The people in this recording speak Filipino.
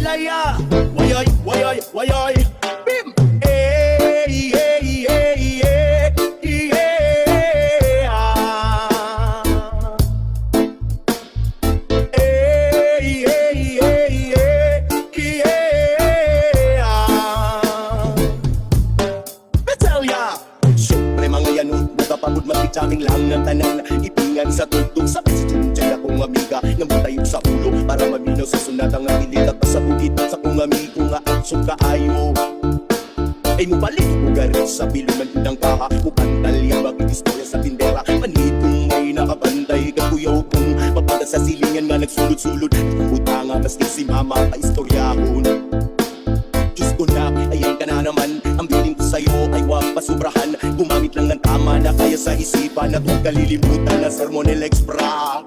laya. Wayay, wayay, wayay. Bim. Eh, yeah, yeah, yeah, yeah. Eh, yeah, yeah, yeah, yeah. Betelya. Siyempre mga yanod, nakapagod magkichaming lang ng tanan. Ipingan sa tugtog, sabay si Junjay akong amiga. Ngamutayo sa ulo para maminaw sa sunatang ang pilit. At pasabugit sa kong amigo nga aksong kaayo. Ay mo balik ko garit sa biluman ng kaha. Mukantal yung bakit istorya sa tindera. Panitong may nakabantay kakuyaw kong mapada sa silingan nga nagsulod-sulod. Puta nga maski si mama pa istoryahon. Diyos ko na, ayan ka na naman. Ang bilin ko sa'yo ay huwag pasubrahan. Gumamit lang ng tama na kaya sa isipan. At huwag kalilimutan na sermonel extra.